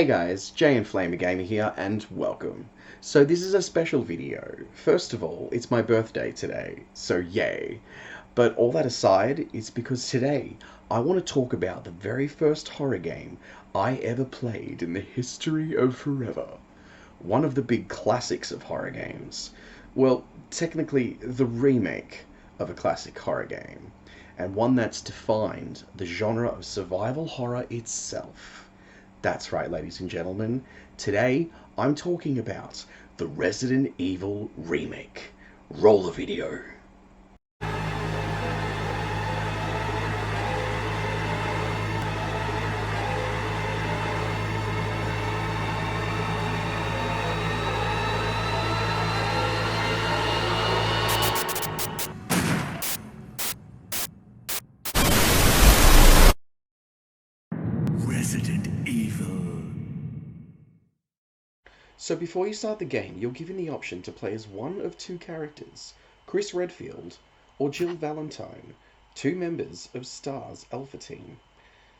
Hey guys, JNFlamerGamer here, and welcome. So this is a special video. First of all, it's my birthday today, so yay. But all that aside, it's because today I want to talk about the very first horror game I ever played in the history of forever. One of the big classics of horror games. Well, technically the remake of a classic horror game, and one that's defined the genre of survival horror itself. That's right, ladies and gentlemen. Today, I'm talking about the Resident Evil Remake. Roll the video. Resident Evil. So before you start the game, you're given the option to play as one of two characters, Chris Redfield or Jill Valentine, two members of STAR's Alpha Team.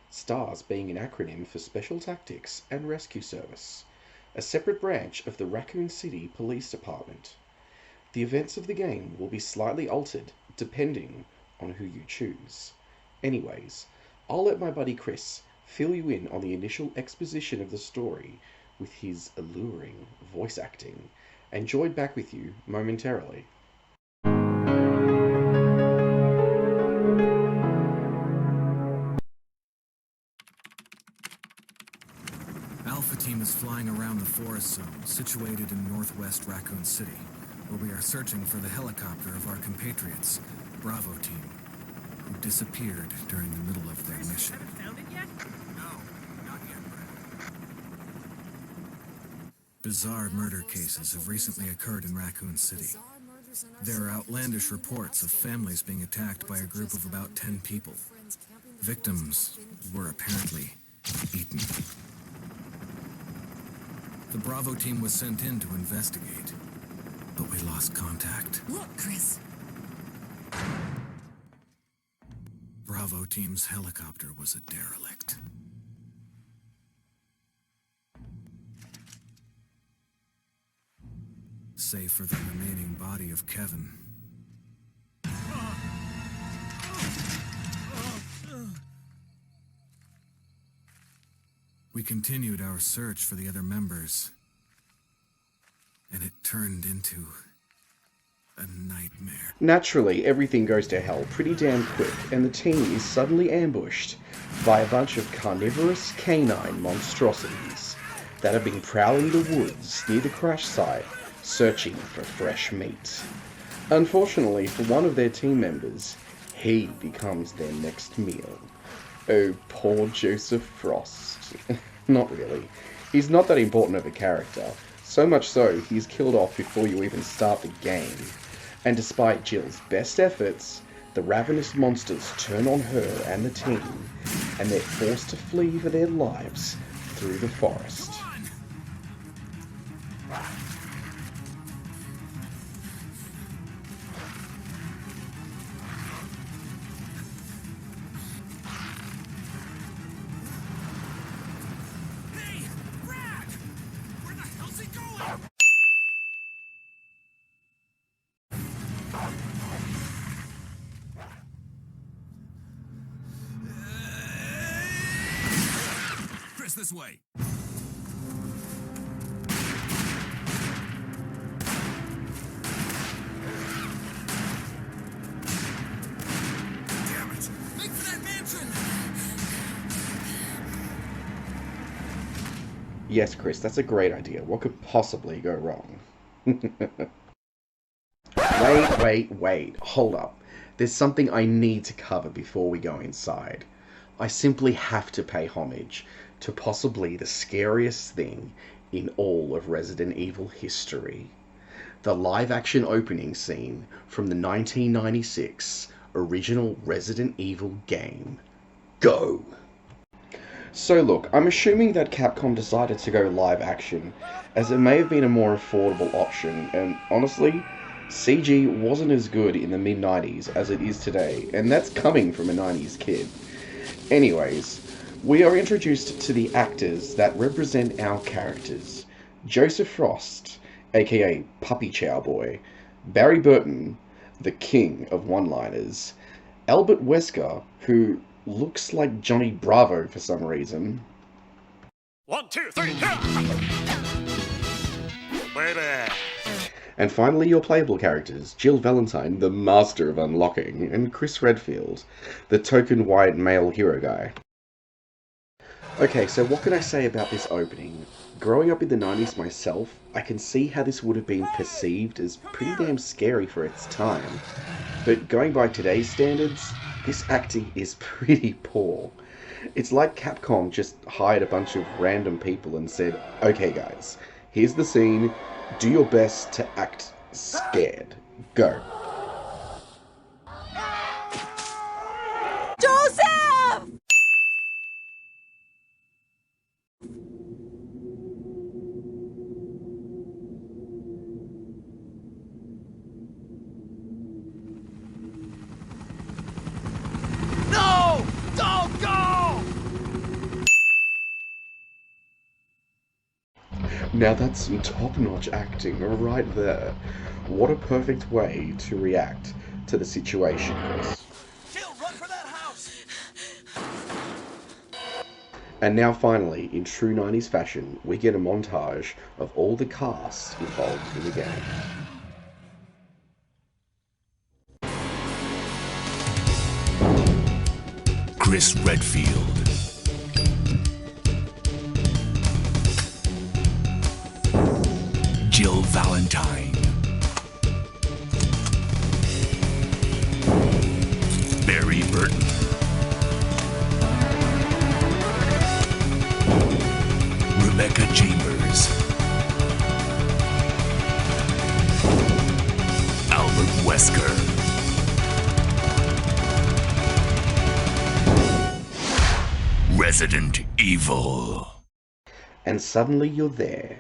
STARS being an acronym for Special Tactics and Rescue Service, a separate branch of the Raccoon City Police Department. The events of the game will be slightly altered depending on who you choose. Anyways, I'll let my buddy Chris fill you in on the initial exposition of the story with his alluring voice acting, and join back with you momentarily. Alpha Team is flying around the forest zone situated in northwest Raccoon City, where we are searching for the helicopter of our compatriots, Bravo Team, who disappeared during the middle of their mission. Found it yet? No, not yet, Brad. Bizarre murder cases have recently occurred in Raccoon City. There are outlandish reports of families being attacked by a group of about 10 people. Victims were apparently eaten. The Bravo Team was sent in to investigate, but we lost contact. Look, Chris. Bravo Team's helicopter was a derelict. Save for the remaining body of Kevin. We continued our search for the other members, and it turned into a nightmare. Naturally, everything goes to hell pretty damn quick, and the team is suddenly ambushed by a bunch of carnivorous canine monstrosities that have been prowling the woods near the crash site, searching for fresh meat. Unfortunately for one of their team members, he becomes their next meal. Oh, poor Joseph Frost. Not really. He's not that important of a character. So much so, he's killed off before you even start the game. And despite Jill's best efforts, the ravenous monsters turn on her and the team, and they're forced to flee for their lives through the forest. Hey! Brad! Where the hell's he going? Chris, this way! Damn it! Make for that mansion! Yes, Chris, that's a great idea. What could possibly go wrong? Wait. Hold up. There's something I need to cover before we go inside. I simply have to pay homage to possibly the scariest thing in all of Resident Evil history. The live-action opening scene from the 1996 original Resident Evil game. Go! So look, I'm assuming that Capcom decided to go live action, as it may have been a more affordable option, and honestly, CG wasn't as good in the mid-90s as it is today, and that's coming from a 90s kid. Anyways, We are introduced to the actors that represent our characters. Joseph Frost, aka Puppy Chow Boy, Barry Burton, the king of one-liners, Albert Wesker, who looks like Johnny Bravo for some reason. 1, 2, 3, baby. And finally, your playable characters, Jill Valentine, the master of unlocking, and Chris Redfield, the token white male hero guy. Okay, so what can I say about this opening? Growing up in the 90s myself, I can see how this would have been perceived as pretty damn scary for its time. But going by today's standards, this acting is pretty poor. It's like Capcom just hired a bunch of random people and said, okay guys, here's the scene, do your best to act scared. Go. Joseph! No! Don't go! Now that's some top-notch acting right there. What a perfect way to react to the situation, Chris. Jill, run for that house! And now finally, in true 90s fashion, we get a montage of all the cast involved in the game. Chris Redfield, Jill Valentine, Barry Burton, Rebecca Chambers, Albert Wesker, Resident Evil. And suddenly you're there.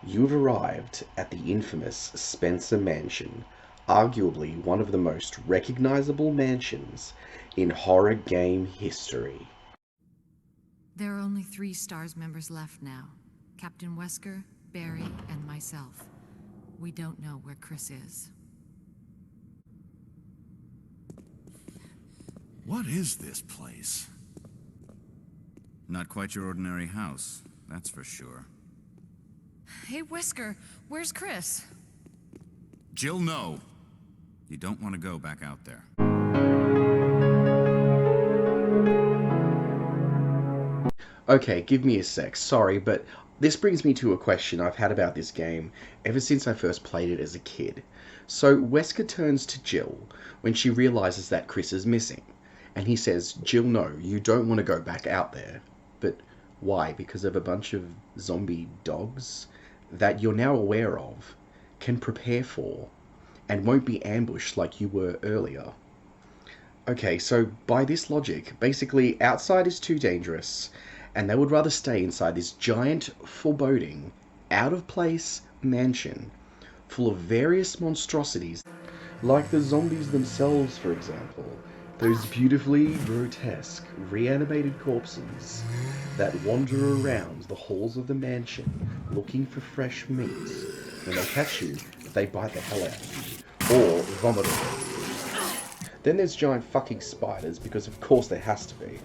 You've arrived at the infamous Spencer Mansion, arguably one of the most recognizable mansions in horror game history. There are only 3 STARS members left now. Captain Wesker, Barry, and myself. We don't know where Chris is. What is this place? Not quite your ordinary house, that's for sure. Hey, Wesker, where's Chris? Jill, no. You don't want to go back out there. Okay, give me a sec, sorry, but this brings me to a question I've had about this game ever since I first played it as a kid. So Wesker turns to Jill when she realizes that Chris is missing, and he says, Jill, no, you don't want to go back out there. But why? Because of a bunch of zombie dogs that you're now aware of, can prepare for, and won't be ambushed like you were earlier. Okay, so by this logic, basically outside is too dangerous, and they would rather stay inside this giant, foreboding, out-of-place mansion full of various monstrosities, like the zombies themselves, for example. Those beautifully grotesque, reanimated corpses that wander around the halls of the mansion looking for fresh meat. When they catch you, they bite the hell out of you, or vomit on you. Then there's giant fucking spiders, because of course there has to be.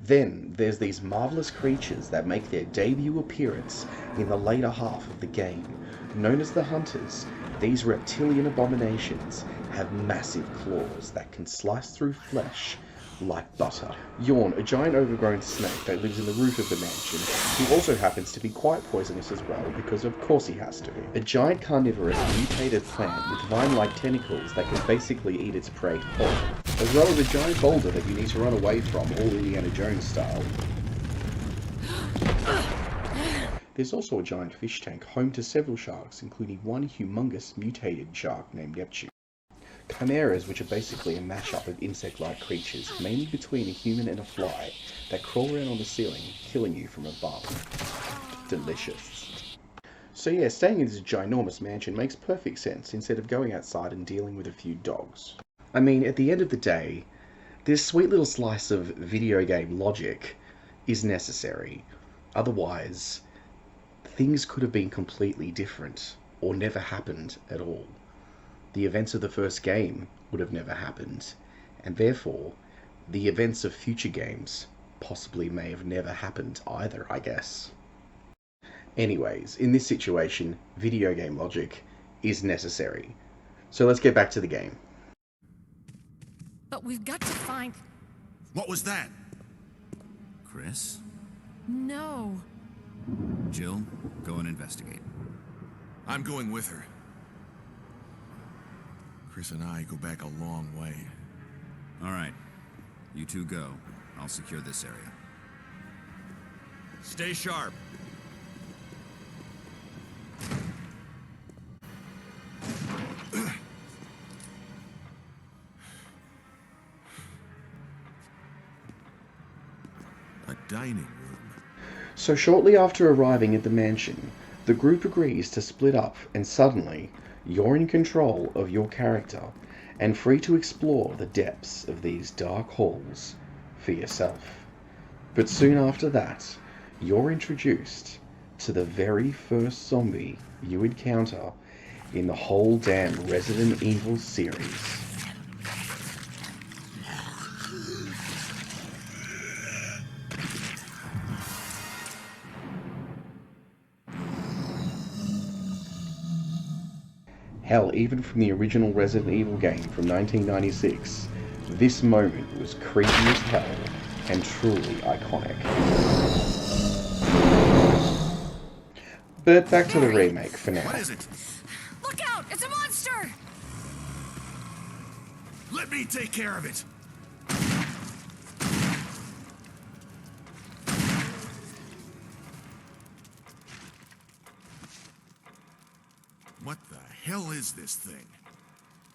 Then there's these marvelous creatures that make their debut appearance in the later half of the game, known as the Hunters. These reptilian abominations have massive claws that can slice through flesh like butter. Yawn, a giant overgrown snake that lives in the roof of the mansion, who also happens to be quite poisonous as well, because of course he has to be. A giant carnivorous mutated plant with vine-like tentacles that can basically eat its prey whole, as well as a giant boulder that you need to run away from, all Indiana Jones style. There's also a giant fish tank home to several sharks, including one humongous mutated shark named Neptune. Chimeras, which are basically a mashup of insect-like creatures, mainly between a human and a fly, that crawl around on the ceiling, killing you from above. Delicious. So yeah, staying in this ginormous mansion makes perfect sense instead of going outside and dealing with a few dogs. I mean, at the end of the day, this sweet little slice of video game logic is necessary. Otherwise, things could have been completely different or never happened at all. The events of the first game would have never happened, and therefore the events of future games possibly may have never happened either, I guess. Anyways, in this situation, video game logic is necessary. So let's get back to the game. But we've got to find... What was that? Chris? No. Jill, go and investigate. I'm going with her. Chris and I go back a long way. All right. You two go. I'll secure this area. Stay sharp. A dining room. So shortly after arriving at the mansion, the group agrees to split up, and suddenly you're in control of your character and free to explore the depths of these dark halls for yourself. But soon after that, you're introduced to the very first zombie you encounter in the whole damn Resident Evil series. Hell, even from the original Resident Evil game from 1996, this moment was creepy as hell and truly iconic. But back to the remake for now. What is it? Look out! It's a monster! Let me take care of it. What the hell is this thing?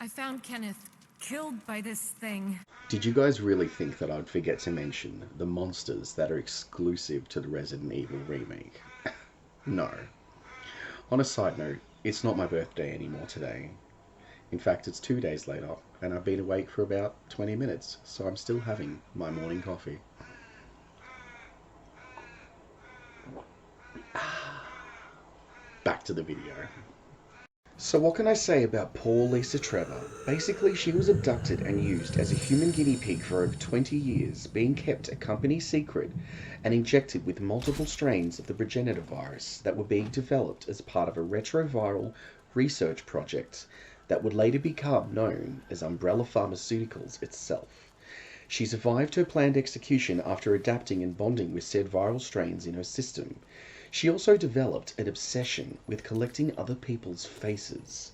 I found Kenneth killed by this thing. Did you guys really think that I'd forget to mention the monsters that are exclusive to the Resident Evil remake? No. On a side note, it's not my birthday anymore today. In fact, it's 2 days later, and I've been awake for about 20 minutes, so I'm still having my morning coffee. Back to the video. So what can I say about poor Lisa Trevor? Basically, she was abducted and used as a human guinea pig for over 20 years, being kept a company secret and injected with multiple strains of the progenitor virus that were being developed as part of a retroviral research project that would later become known as Umbrella Pharmaceuticals itself. She survived her planned execution after adapting and bonding with said viral strains in her system. She also developed an obsession with collecting other people's faces.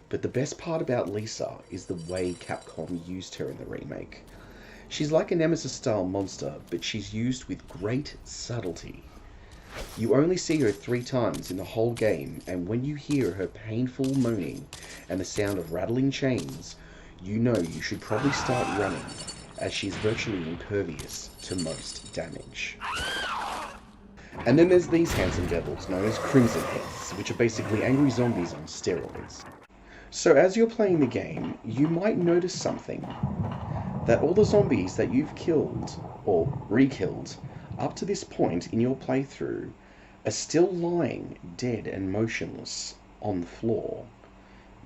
But the best part about Lisa is the way Capcom used her in the remake. She's like a Nemesis-style monster, but she's used with great subtlety. You only see her 3 times in the whole game, and when you hear her painful moaning and the sound of rattling chains, you know you should probably start running, as she's virtually impervious to most damage. And then there's these handsome devils known as Crimson Heads, which are basically angry zombies on steroids. So as you're playing the game, you might notice something. That all the zombies that you've killed, or re-killed, up to this point in your playthrough, are still lying dead and motionless on the floor.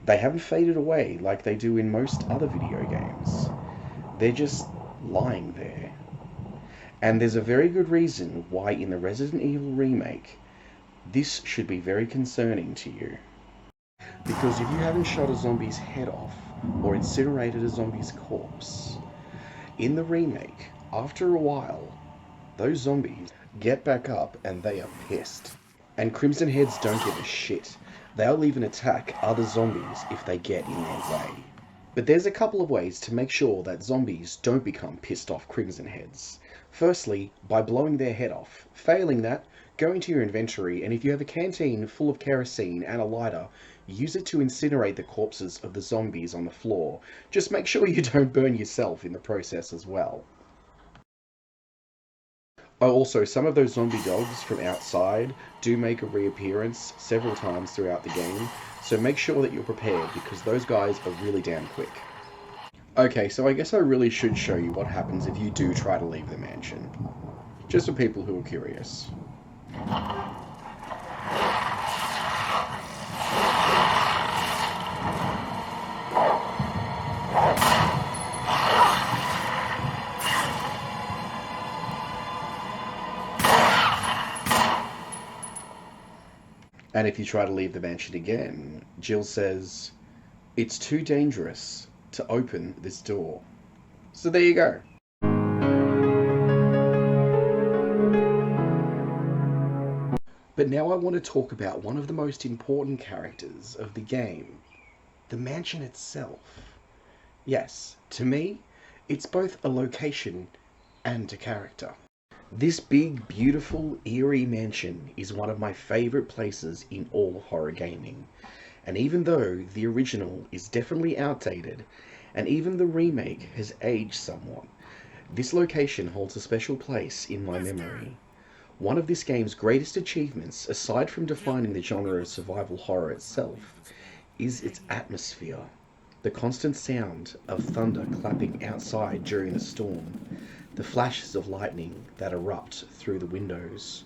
They haven't faded away like they do in most other video games. They're just lying there. And there's a very good reason why in the Resident Evil remake, this should be very concerning to you. Because if you haven't shot a zombie's head off, or incinerated a zombie's corpse, in the remake, after a while, those zombies get back up and they are pissed. And Crimson Heads don't give a shit. They'll even attack other zombies if they get in their way. But there's a couple of ways to make sure that zombies don't become pissed off Crimson Heads. Firstly, by blowing their head off. Failing that, go into your inventory, and if you have a canteen full of kerosene and a lighter, use it to incinerate the corpses of the zombies on the floor. Just make sure you don't burn yourself in the process as well. Oh, also, some of those zombie dogs from outside do make a reappearance several times throughout the game, so make sure that you're prepared because those guys are really damn quick. Okay, so I guess I really should show you what happens if you do try to leave the mansion. just for people who are curious. And if you try to leave the mansion again, Jill says, "It's too dangerous to open this door." So there you go. But now I want to talk about one of the most important characters of the game, the mansion itself. Yes, to me, it's both a location and a character. This big, beautiful, eerie mansion is one of my favourite places in all of horror gaming. And even though the original is definitely outdated, and even the remake has aged somewhat, this location holds a special place in my memory. One of this game's greatest achievements, aside from defining the genre of survival horror itself, is its atmosphere. The constant sound of thunder clapping outside during a storm, the flashes of lightning that erupt through the windows,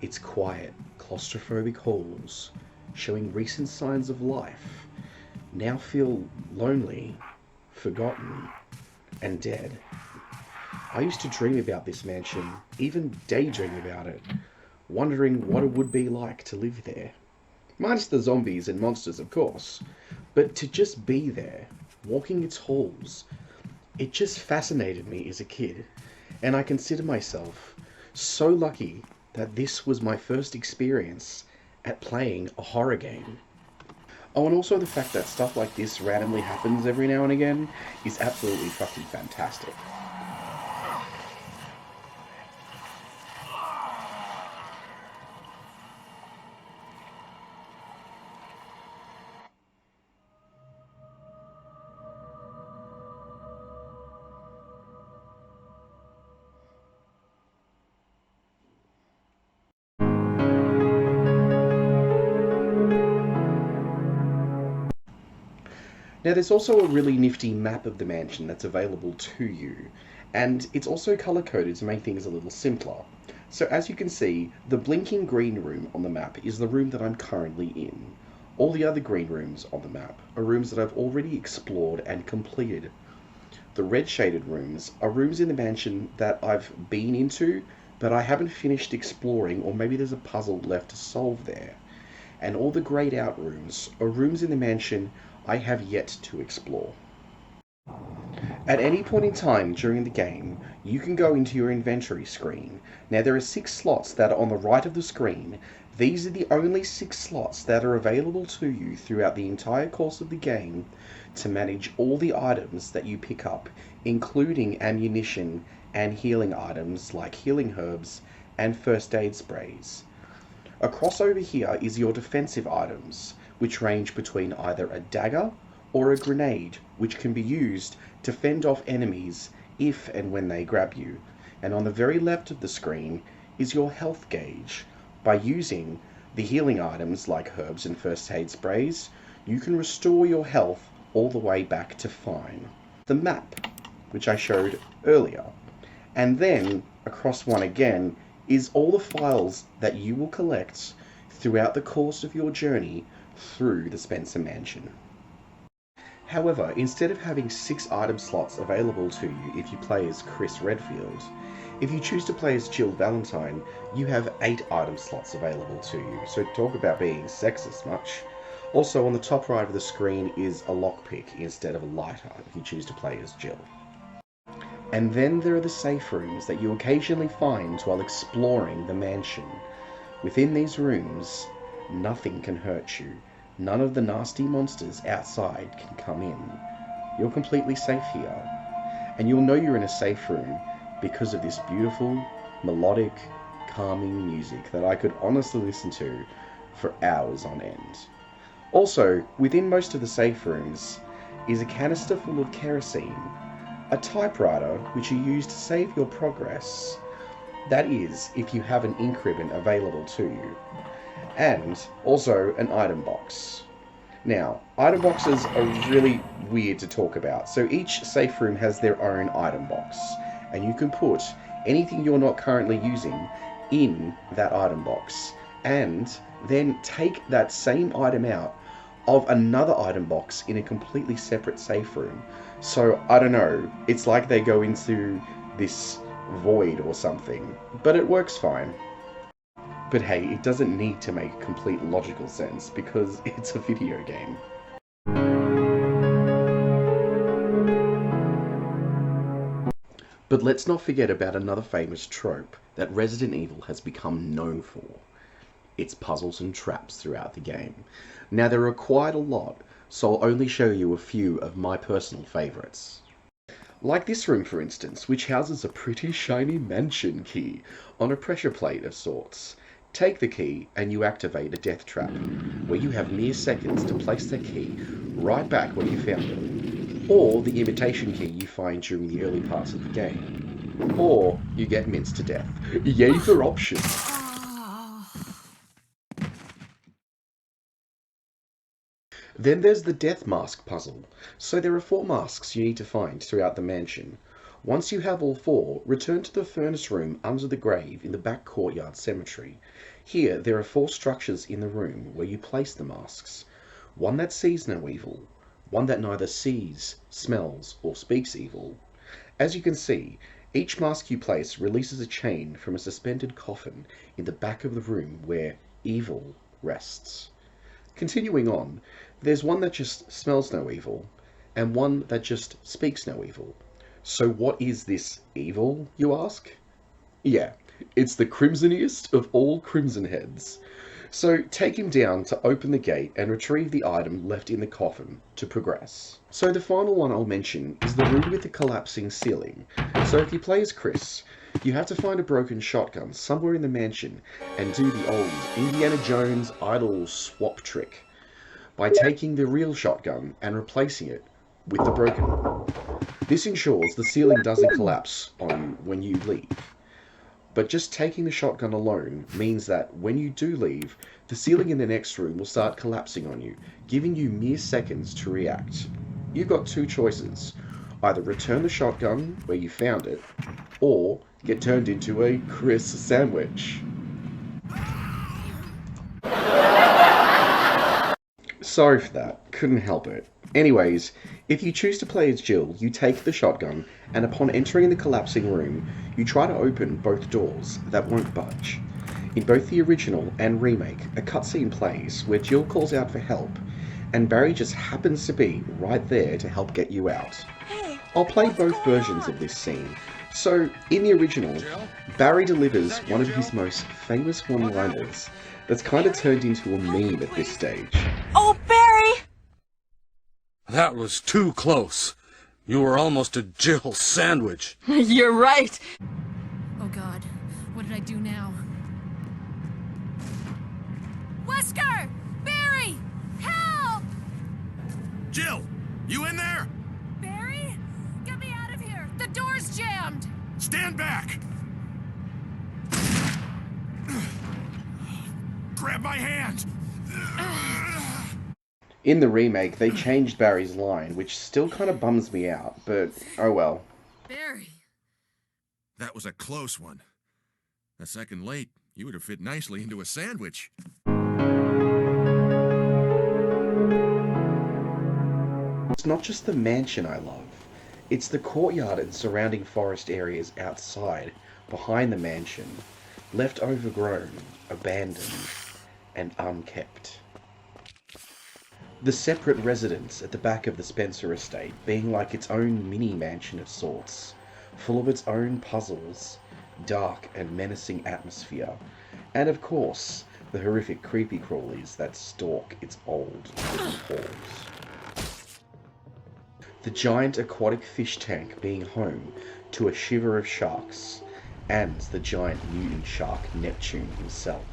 its quiet, claustrophobic halls, showing recent signs of life, now feel lonely, forgotten, and dead. I used to dream about this mansion, even daydream about it, wondering what it would be like to live there. Minus the zombies and monsters, of course, but to just be there, walking its halls, it just fascinated me as a kid, and I consider myself so lucky that this was my first experience at playing a horror game. Oh, and also the fact that stuff like this randomly happens every now and again is absolutely fucking fantastic. Now there's also a really nifty map of the mansion that's available to you, and it's also color-coded to make things a little simpler. So as you can see, the blinking green room on the map is the room that I'm currently in. All the other green rooms on the map are rooms that I've already explored and completed. The red shaded rooms are rooms in the mansion that I've been into, but I haven't finished exploring, or maybe there's a puzzle left to solve there. And all the grayed out rooms are rooms in the mansion I have yet to explore. At any point in time during the game, you can go into your inventory screen. Now there are 6 slots that are on the right of the screen. These are the only 6 slots that are available to you throughout the entire course of the game to manage all the items that you pick up, including ammunition and healing items like healing herbs and first aid sprays. Across over here is your defensive items, which range between either a dagger or a grenade, which can be used to fend off enemies if and when they grab you. And on the very left of the screen is your health gauge. By using the healing items like herbs and first aid sprays, you can restore your health all the way back to fine. The map, which I showed earlier. And then, across one again, is all the files that you will collect throughout the course of your journey through the Spencer Mansion. However, instead of having 6 item slots available to you if you play as Chris Redfield, if you choose to play as Jill Valentine, you have 8 item slots available to you. So talk about being sexist much. Also on the top right of the screen is a lockpick instead of a lighter if you choose to play as Jill. And then there are the safe rooms that you occasionally find while exploring the mansion. Within these rooms, nothing can hurt you. None of the nasty monsters outside can come in. You're completely safe here. And you'll know you're in a safe room because of this beautiful, melodic, calming music that I could honestly listen to for hours on end. Also, within most of the safe rooms is a canister full of kerosene, a typewriter which you use to save your progress. That is, if you have an ink ribbon available to you. And also an item box. Now, item boxes are really weird to talk about. So each safe room has their own item box, and you can put anything you're not currently using in that item box, and then take that same item out of another item box in a completely separate safe room. So, I don't know, it's like they go into this void or something, but it works fine. But hey, it doesn't need to make complete logical sense because it's a video game. But let's not forget about another famous trope that Resident Evil has become known for. Its puzzles and traps throughout the game. Now there are quite a lot, so I'll only show you a few of my personal favourites. Like this room for instance, which houses a pretty shiny mansion key on a pressure plate of sorts. Take the key and you activate a death trap, where you have mere seconds to place the key right back where you found it. Or the imitation key you find during the early parts of the game. Or you get minced to death. Yay for options! Then there's the death mask puzzle. So there are 4 masks you need to find throughout the mansion. Once you have all 4, return to the furnace room under the grave in the back courtyard cemetery. Here there are 4 structures in the room where you place the masks. One that sees no evil, one that neither sees, smells, or speaks evil. As you can see, each mask you place releases a chain from a suspended coffin in the back of the room where evil rests. Continuing on, there's one that just smells no evil, and one that just speaks no evil. So what is this evil, you ask? Yeah, it's the crimsoniest of all crimson heads. So take him down to open the gate and retrieve the item left in the coffin to progress. So the final one I'll mention is the room with the collapsing ceiling. So if you play as Chris, you have to find a broken shotgun somewhere in the mansion and do the old Indiana Jones idol swap trick by taking the real shotgun and replacing it with the broken one. This ensures the ceiling doesn't collapse on you when you leave. But just taking the shotgun alone means that when you do leave, the ceiling in the next room will start collapsing on you, giving you mere seconds to react. You've got 2 choices. Either return the shotgun where you found it, or get turned into a Chris sandwich. Sorry for that, couldn't help it. Anyways, if you choose to play as Jill, you take the shotgun, and upon entering the collapsing room, you try to open both doors that won't budge. In both the original and remake, a cutscene plays where Jill calls out for help, and Barry just happens to be right there to help get you out. I'll play both versions of this scene. So, in the original, Barry delivers one of his most famous one-liners that's kind of turned into a meme at this stage. Oh, Barry! That was too close. You were almost a Jill sandwich. You're right. Oh God, what did I do now? Wesker! Barry! Help! Jill, you in there? Barry? Get me out of here! The door's jammed! Stand back! Grab my hand! In the remake, they changed Barry's line, which still kind of bums me out, but oh well. Barry! That was a close one. A second late, you would have fit nicely into a sandwich. It's not just the mansion I love. It's the courtyard and surrounding forest areas outside, behind the mansion, left overgrown, abandoned, and unkept. The separate residence at the back of the Spencer estate being like its own mini-mansion of sorts, full of its own puzzles, dark and menacing atmosphere, and of course, the horrific creepy crawlies that stalk its old wooden halls. The giant aquatic fish tank being home to a shiver of sharks, and the giant mutant shark Neptune himself.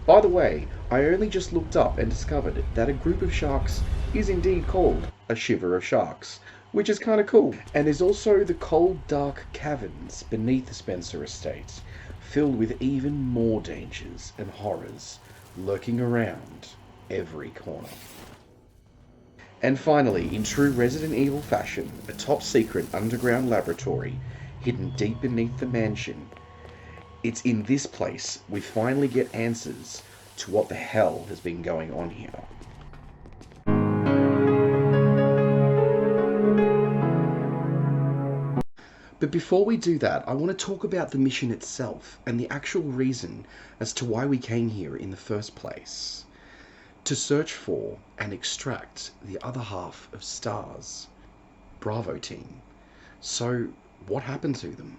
By the way, I only just looked up and discovered that a group of sharks is indeed called a shiver of sharks, which is kind of cool. And there's also the cold, dark caverns beneath the Spencer estate, filled with even more dangers and horrors lurking around every corner. And finally, in true Resident Evil fashion, a top-secret underground laboratory hidden deep beneath the mansion. It's in this place we finally get answers to what the hell has been going on here. But before we do that, I want to talk about the mission itself and the actual reason as to why we came here in the first place. To search for and extract the other half of STARS. Bravo team. So, what happened to them?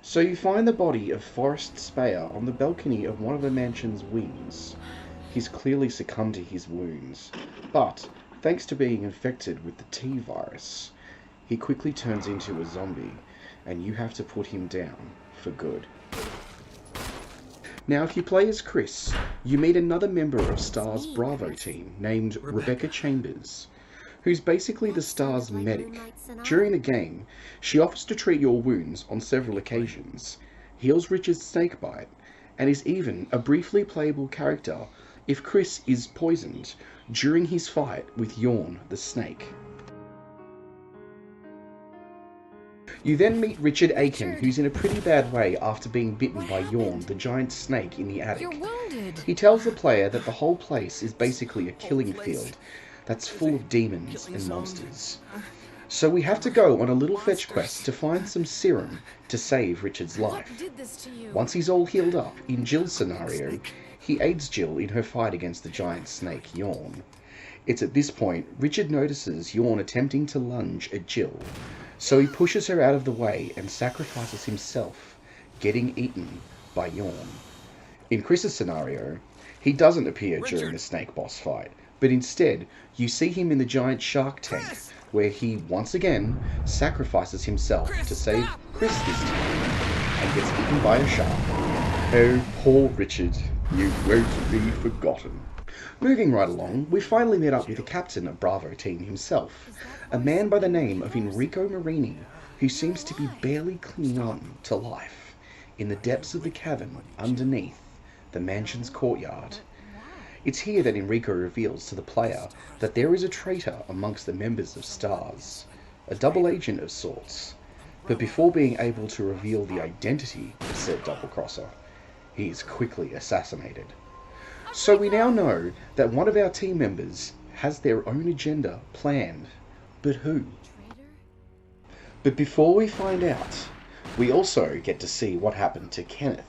So you find the body of Forrest Speyer on the balcony of one of the mansion's wings. He's clearly succumbed to his wounds, but thanks to being infected with the T virus, he quickly turns into a zombie, and you have to put him down for good. Now, if you play as Chris, you meet another member of STAR's Bravo team named Rebecca Chambers, who's basically the STAR's medic. During the game, she offers to treat your wounds on several occasions, heals Richard's snakebite, and is even a briefly playable character if Chris is poisoned during his fight with Yawn the snake. You then meet Richard Aiken, who's in a pretty bad way after being bitten by Yawn, the giant snake in the attic. You're wounded. He tells the player that the whole place is basically a killing field that's full of demons and monsters. So we have to go on a little fetch quest to find some serum to save Richard's life. Once he's all healed up, in Jill's scenario, he aids Jill in her fight against the giant snake, Yawn. It's at this point Richard notices Yawn attempting to lunge at Jill, so he pushes her out of the way and sacrifices himself, getting eaten by Yawn. In Chris's scenario, he doesn't appear during the snake boss fight, but instead you see him in the giant shark tank, where he once again sacrifices himself to save Chris this time, and gets eaten by a shark. Oh, poor Richard, you won't be forgotten. Moving right along, we finally met up with the captain of Bravo team himself, a man by the name of Enrico Marini, who seems to be barely clinging on to life in the depths of the cavern underneath the mansion's courtyard. It's here that Enrico reveals to the player that there is a traitor amongst the members of STARS, a double agent of sorts. But before being able to reveal the identity of said double-crosser, he is quickly assassinated. So we now know that one of our team members has their own agenda planned. But who? But before we find out, we also get to see what happened to Kenneth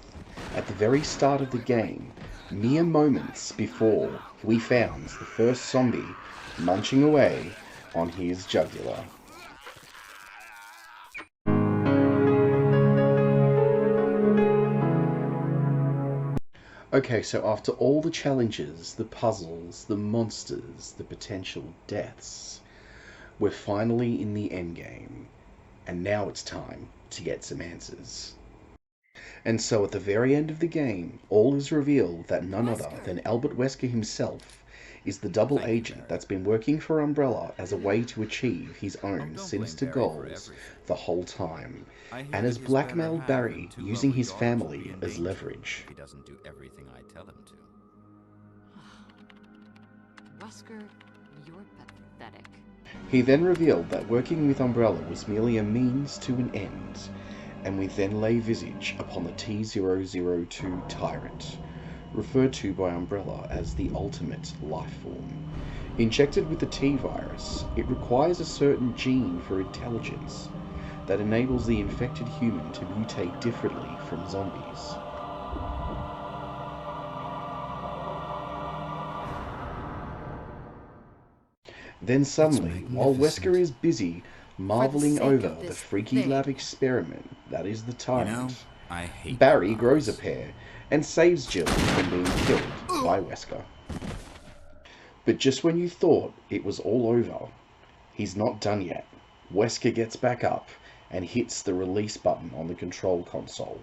at the very start of the game, mere moments before we found the first zombie munching away on his jugular. Okay, so after all the challenges, the puzzles, the monsters, the potential deaths, we're finally in the endgame, and now it's time to get some answers. And so at the very end of the game, all is revealed that none other than Albert Wesker himself is the double agent that's been working for Umbrella as a way to achieve his own sinister goals the whole time, and has blackmailed Barry using his family as leverage. He doesn't do everything I tell him to. Wesker, you're pathetic. He then revealed that working with Umbrella was merely a means to an end, and we then lay visage upon the T-002 Tyrant, referred to by Umbrella as the ultimate life form. Injected with the T-virus, it requires a certain gene for intelligence that enables the infected human to mutate differently from zombies. Then suddenly, while Wesker is busy marveling over the freaky lab experiment that is the Tyrant, I hate Barry grows a pair and saves Jill from being killed by Wesker. But just when you thought it was all over, he's not done yet. Wesker gets back up and hits the release button on the control console,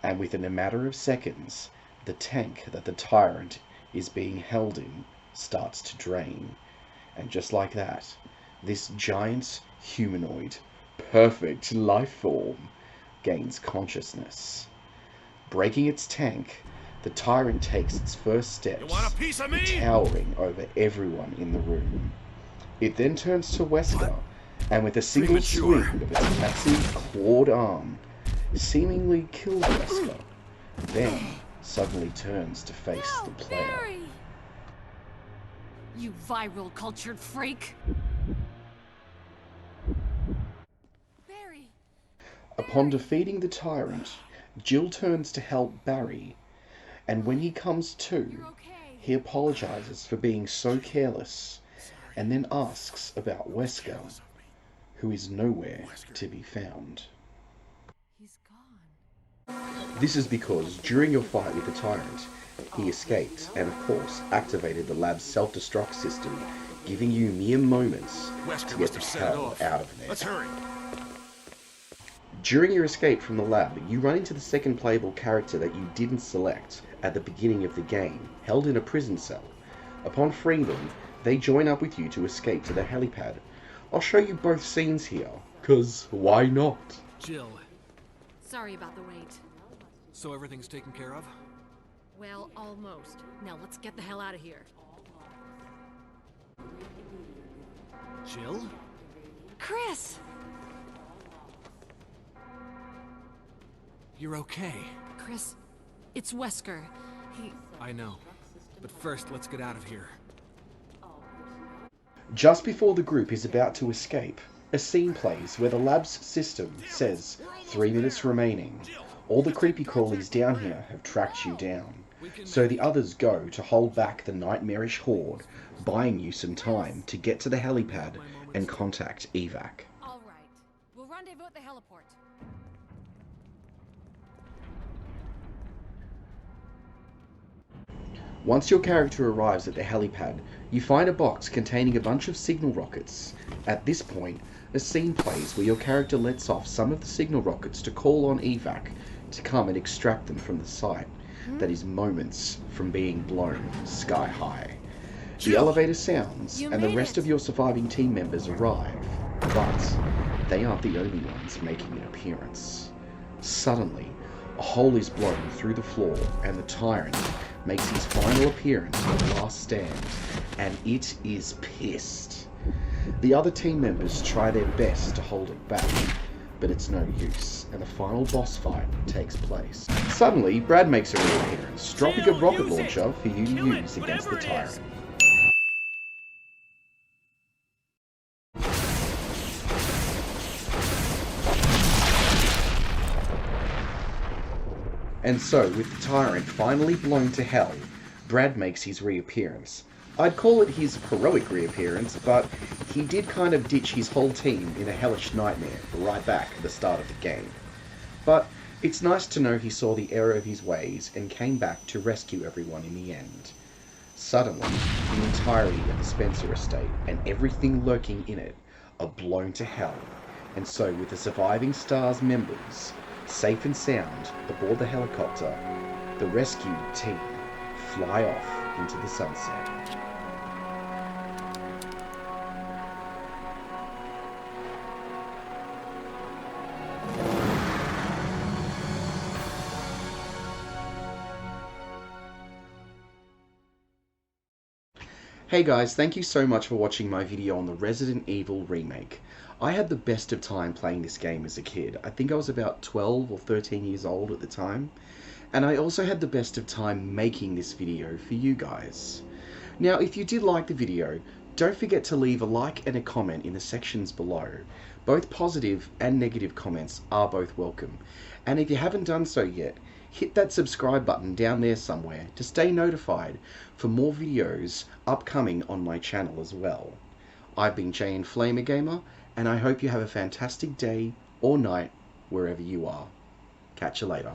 and within a matter of seconds, the tank that the Tyrant is being held in starts to drain. And just like that, this giant, humanoid, perfect life form gains consciousness. Breaking its tank, the Tyrant takes its first steps, towering over everyone in the room. It then turns to Wesker and with a single Premature. swing of its massive clawed arm, seemingly kills Wesker, then suddenly turns to face the player. Barry! You viral cultured freak! Barry! Upon defeating the tyrant, Jill turns to help Barry, and when he comes to, he apologizes for being so careless, and then asks about Wesker, who is nowhere to be found. He's gone. This is because during your fight with the tyrant, he escaped and of course activated the lab's self-destruct system, giving you mere moments Wesker to get must the have set it hell off. out of there. Let's hurry. During your escape from the lab, you run into the second playable character that you didn't select at the beginning of the game, held in a prison cell. Upon freeing them, they join up with you to escape to the helipad. I'll show you both scenes here, 'cause why not? Jill, Sorry about the wait. so everything's taken care of? Well, almost. Now let's get the hell out of here. Jill? Chris! You're okay. Chris, it's Wesker. I know. But first, let's get out of here. Just before the group is about to escape, a scene plays where the lab's system says 3 minutes remaining. All the creepy crawlies down here have tracked you down. So the others go to hold back the nightmarish horde, buying you some time to get to the helipad and contact evac. All right. We'll rendezvous at the heliport. Once your character arrives at the helipad, you find a box containing a bunch of signal rockets. At this point, a scene plays where your character lets off some of the signal rockets to call on evac to come and extract them from the site that is moments from being blown sky high. The elevator sounds and the rest of your surviving team members arrive, but they aren't the only ones making an appearance. Suddenly, a hole is blown through the floor and the tyrant makes his final appearance on the last stand, and it is pissed. The other team members try their best to hold it back, but it's no use, and the final boss fight takes place. Suddenly, Brad makes a reappearance, dropping a rocket launcher for you to use against the tyrant. And so, with the tyrant finally blown to hell, Brad makes his reappearance. I'd call it his heroic reappearance, but he did kind of ditch his whole team in a hellish nightmare right back at the start of the game. But it's nice to know he saw the error of his ways and came back to rescue everyone in the end. Suddenly, the entirety of the Spencer estate and everything lurking in it are blown to hell. And so, with the surviving STARS members safe and sound aboard the helicopter, the rescue team fly off into the sunset. Hey guys, thank you so much for watching my video on the Resident Evil Remake. I had the best of time playing this game as a kid. I think I was about 12 or 13 years old at the time. And I also had the best of time making this video for you guys. Now, if you did like the video, don't forget to leave a like and a comment in the sections below. Both positive and negative comments are both welcome. And if you haven't done so yet, hit that subscribe button down there somewhere to stay notified for more videos upcoming on my channel as well. I've been JNFlamerGamer, and I hope you have a fantastic day or night wherever you are. Catch you later.